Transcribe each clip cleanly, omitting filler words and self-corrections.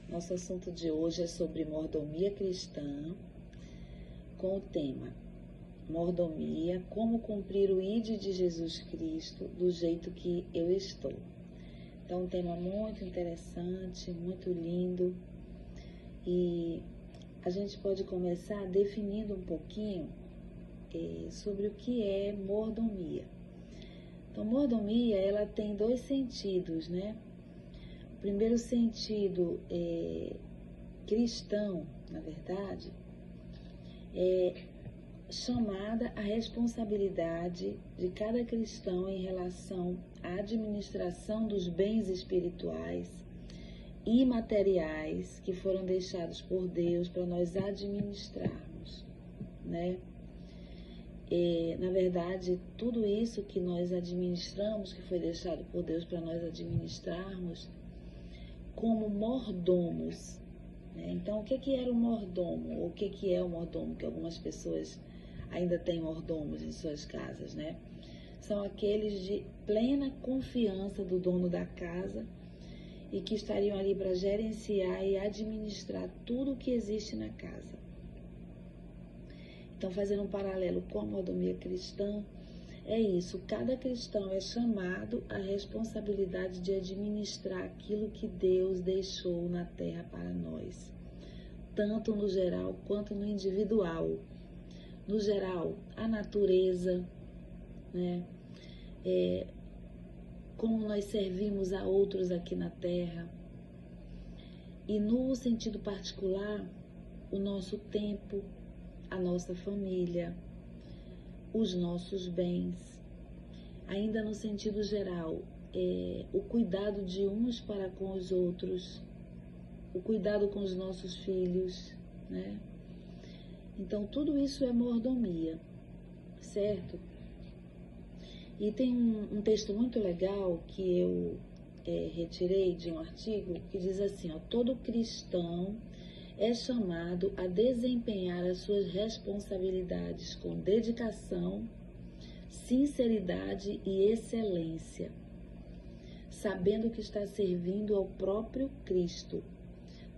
Nosso assunto de hoje é sobre mordomia cristã, com o tema Mordomia, como cumprir o ID de Jesus Cristo do jeito que eu estou. Então, um tema muito interessante, muito lindo, e a gente pode começar definindo um pouquinho sobre o que é mordomia. Então, mordomia, ela tem dois sentidos, né? O primeiro sentido cristão, na verdade, é chamada a responsabilidade de cada cristão em relação à administração dos bens espirituais e materiais que foram deixados por Deus para nós administrarmos, né? Na verdade, tudo isso que nós administramos, que foi deixado por Deus para nós administrarmos, como mordomos, né? Então, o que era o mordomo? Ou o que é o mordomo? Que algumas pessoas ainda têm mordomos em suas casas, né? São aqueles de plena confiança do dono da casa e que estariam ali para gerenciar e administrar tudo o que existe na casa. Então, fazendo um paralelo com a mordomia cristã, é isso, cada cristão é chamado à responsabilidade de administrar aquilo que Deus deixou na terra para nós, tanto no geral quanto no individual. No geral, a natureza, né? Como nós servimos a outros aqui na terra, e no sentido particular, o nosso tempo, a nossa família, os nossos bens. Ainda no sentido geral, o cuidado de uns para com os outros, o cuidado com os nossos filhos, né? Então, tudo isso é mordomia, certo? E tem um texto muito legal que eu retirei de um artigo que diz assim, ó, todo cristão é chamado a desempenhar as suas responsabilidades com dedicação, sinceridade e excelência, sabendo que está servindo ao próprio Cristo.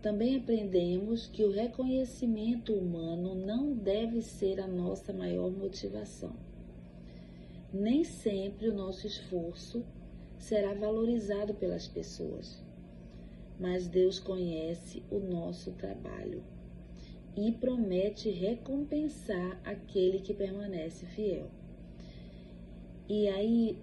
Também aprendemos que o reconhecimento humano não deve ser a nossa maior motivação. Nem sempre o nosso esforço será valorizado pelas pessoas, mas Deus conhece o nosso trabalho e promete recompensar aquele que permanece fiel. E aí,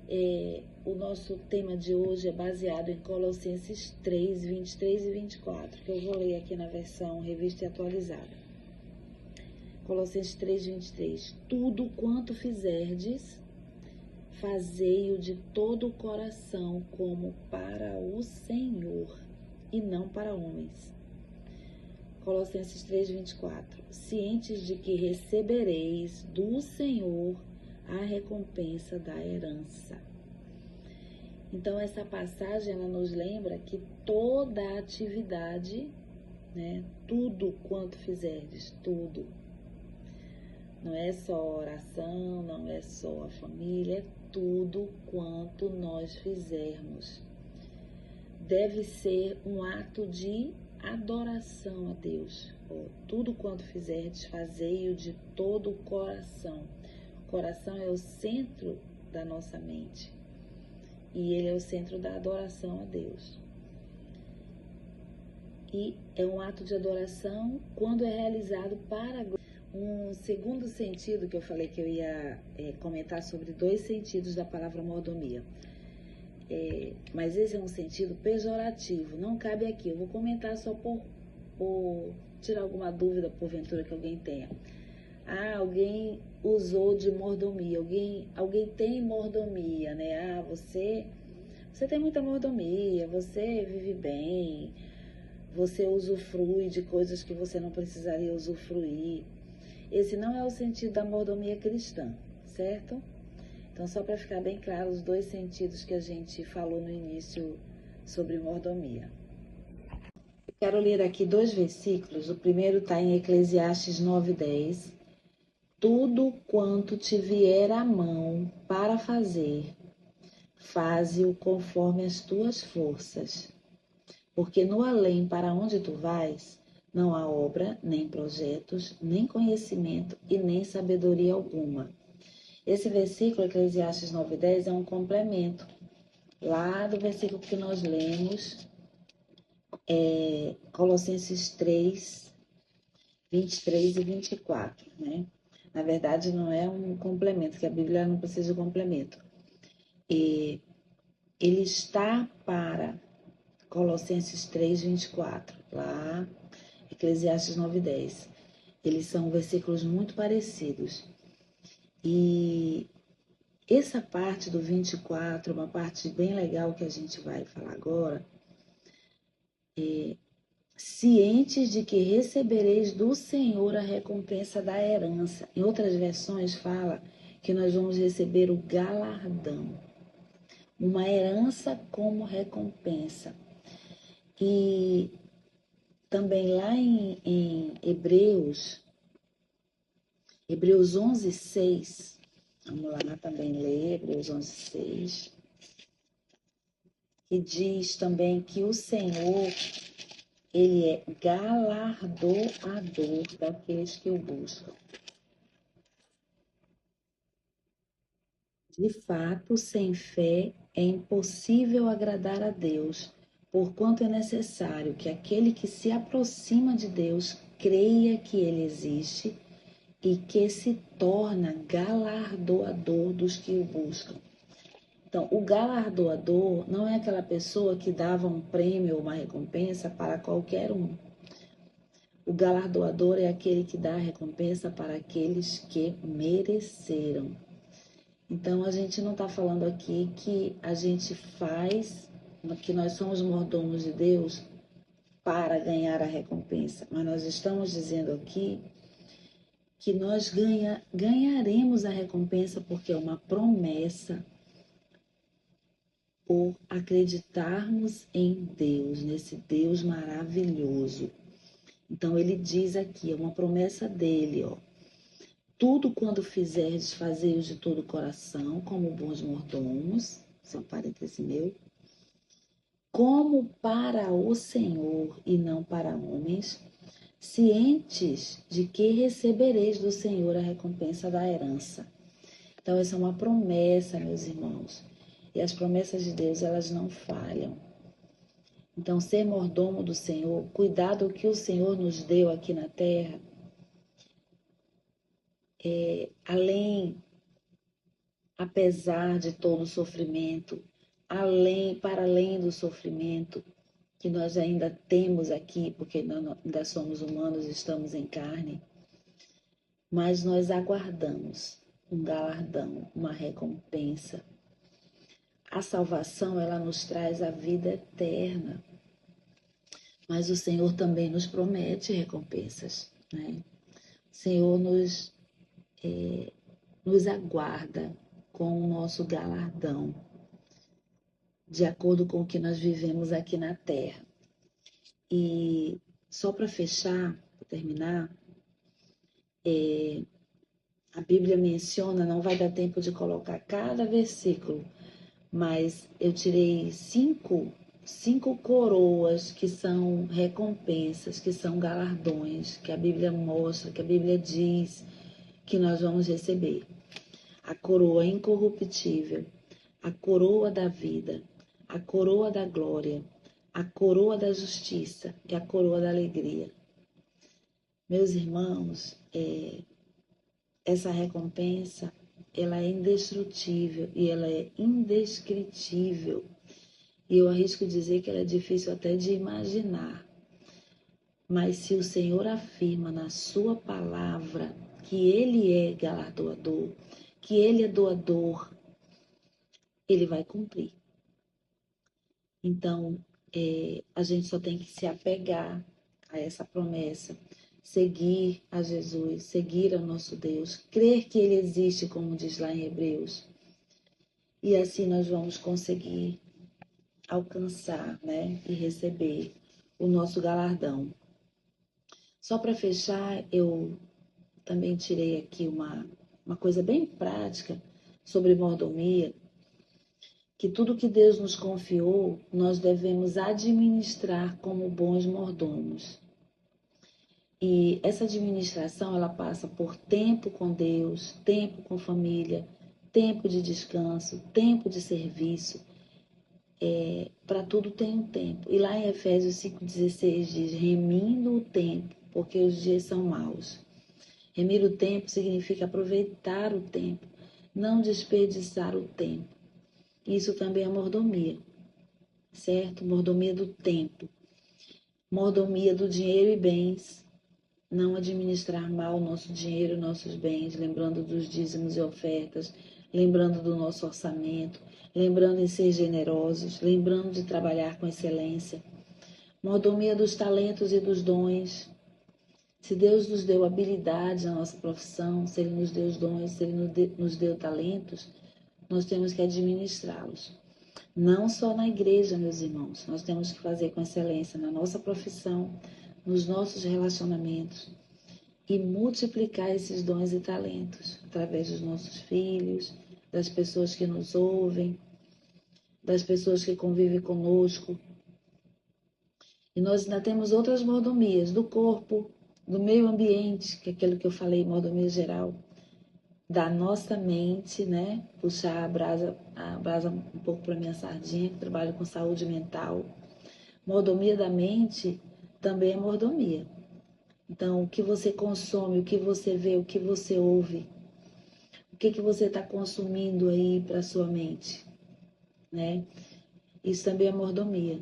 o nosso tema de hoje é baseado em Colossenses 3, 23 e 24, que eu vou ler aqui na versão revista e atualizada. Colossenses 3, 23. Tudo quanto fizerdes, fazei-o de todo o coração, como para o Senhor, e não para homens. Colossenses 3, 24. Cientes de que recebereis do Senhor a recompensa da herança. Então, essa passagem, ela nos lembra que toda a atividade, né, tudo quanto fizerdes, tudo, não é só oração, não é só a família, é tudo quanto nós fizermos, deve ser um ato de adoração a Deus. Tudo quanto fizerdes, fazei-o de todo o coração. O coração é o centro da nossa mente e ele é o centro da adoração a Deus. E é um ato de adoração quando é realizado para a glória. Um segundo sentido que eu falei que eu ia comentar sobre dois sentidos da palavra mordomia. Mas esse é um sentido pejorativo, não cabe aqui. Eu vou comentar só por tirar alguma dúvida, porventura, que alguém tenha. Alguém usou de mordomia, alguém tem mordomia, né? Você tem muita mordomia, você vive bem, você usufrui de coisas que você não precisaria usufruir. Esse não é o sentido da mordomia cristã, certo? Então, só para ficar bem claro os dois sentidos que a gente falou no início sobre mordomia. Eu quero ler aqui dois versículos. O primeiro está em Eclesiastes 9:10. Tudo quanto te vier à mão para fazer, faze-o conforme as tuas forças, porque no além para onde tu vais, não há obra, nem projetos, nem conhecimento e nem sabedoria alguma. Esse versículo, Eclesiastes 9:10, é um complemento lá do versículo que nós lemos, Colossenses 3, 23 e 24, né? Na verdade, não é um complemento, que a Bíblia não precisa de complemento. E ele está para Colossenses 3, 24, lá, Eclesiastes 9:10. Eles são versículos muito parecidos. E essa parte do 24, uma parte bem legal que a gente vai falar agora, cientes de que recebereis do Senhor a recompensa da herança. Em outras versões fala que nós vamos receber o galardão, uma herança como recompensa. E também lá em Hebreus 11:6, vamos lá também ler Hebreus 11:6, que diz também que o Senhor, ele é galardoador daqueles que o buscam. De fato, sem fé é impossível agradar a Deus, porquanto é necessário que aquele que se aproxima de Deus creia que ele existe e que se torna galardoador dos que o buscam. Então, o galardoador não é aquela pessoa que dava um prêmio ou uma recompensa para qualquer um. O galardoador é aquele que dá a recompensa para aqueles que mereceram. Então, a gente não está falando aqui que a gente faz, que nós somos mordomos de Deus para ganhar a recompensa, mas nós estamos dizendo aqui que nós ganharemos a recompensa porque é uma promessa por acreditarmos em Deus, nesse Deus maravilhoso. Então ele diz aqui, é uma promessa dele, ó. Tudo quando fizerdes, fazei-o de todo o coração, como bons mordomos, são parêntese meu, como para o Senhor e não para homens, cientes de que recebereis do Senhor a recompensa da herança. Então, essa é uma promessa, meus irmãos. E as promessas de Deus, elas não falham. Então, ser mordomo do Senhor, cuidar do que o Senhor nos deu aqui na terra, apesar de todo o sofrimento, para além do sofrimento que nós ainda temos aqui, porque nós ainda somos humanos, estamos em carne, mas nós aguardamos um galardão, uma recompensa. A salvação, ela nos traz a vida eterna, mas o Senhor também nos promete recompensas, né? O Senhor nos aguarda com o nosso galardão, de acordo com o que nós vivemos aqui na terra. E só para fechar, para terminar, a Bíblia menciona, não vai dar tempo de colocar cada versículo, mas eu tirei cinco coroas que são recompensas, que são galardões, que a Bíblia mostra, que a Bíblia diz que nós vamos receber. A coroa incorruptível, a coroa da vida, a coroa da glória, a coroa da justiça e a coroa da alegria. Meus irmãos, essa recompensa, ela é indestrutível e ela é indescritível. E eu arrisco dizer que ela é difícil até de imaginar. Mas se o Senhor afirma na sua palavra que Ele é galardoador, que Ele é doador, Ele vai cumprir. Então, a gente só tem que se apegar a essa promessa, seguir a Jesus, seguir ao nosso Deus, crer que Ele existe, como diz lá em Hebreus. E assim nós vamos conseguir alcançar, né, e receber o nosso galardão. Só para fechar, eu também tirei aqui uma coisa bem prática sobre mordomia, que tudo que Deus nos confiou, nós devemos administrar como bons mordomos. E essa administração, ela passa por tempo com Deus, tempo com família, tempo de descanso, tempo de serviço. Para tudo tem um tempo. E lá em Efésios 5,16 diz, remindo o tempo, porque os dias são maus. Remir o tempo significa aproveitar o tempo, não desperdiçar o tempo. Isso também é mordomia, certo? Mordomia do tempo. Mordomia do dinheiro e bens. Não administrar mal o nosso dinheiro, nossos bens, lembrando dos dízimos e ofertas, lembrando do nosso orçamento, lembrando em ser generosos, lembrando de trabalhar com excelência. Mordomia dos talentos e dos dons. Se Deus nos deu habilidades na nossa profissão, se Ele nos deu os dons, se Ele nos deu talentos, nós temos que administrá-los. Não só na igreja, meus irmãos, nós temos que fazer com excelência na nossa profissão, nos nossos relacionamentos e multiplicar esses dons e talentos através dos nossos filhos, das pessoas que nos ouvem, das pessoas que convivem conosco. E nós ainda temos outras mordomias do corpo, do meio ambiente, que é aquilo que eu falei, mordomia geral, da nossa mente, né? Puxar a brasa um pouco para minha sardinha, que trabalho com saúde mental. Mordomia da mente também é mordomia. Então, o que você consome, o que você vê, o que você ouve, o que você está consumindo aí para sua mente, né? Isso também é mordomia.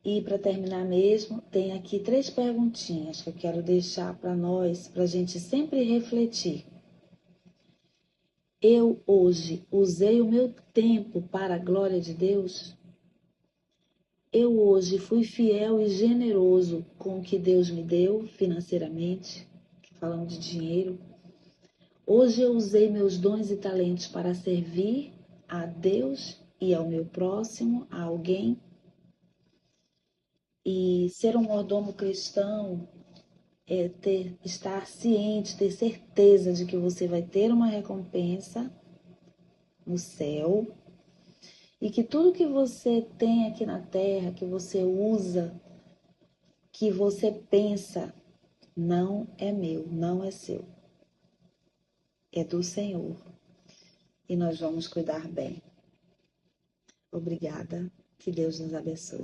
E para terminar mesmo, tem aqui 3 perguntinhas que eu quero deixar para nós, para a gente sempre refletir. Eu hoje usei o meu tempo para a glória de Deus? Eu hoje fui fiel e generoso com o que Deus me deu financeiramente, falando de dinheiro. Hoje eu usei meus dons e talentos para servir a Deus e ao meu próximo, a alguém. E ser um mordomo cristão é estar ciente, ter certeza de que você vai ter uma recompensa no céu e que tudo que você tem aqui na terra, que você usa, que você pensa, não é meu, não é seu. É do Senhor. E nós vamos cuidar bem. Obrigada. Que Deus nos abençoe.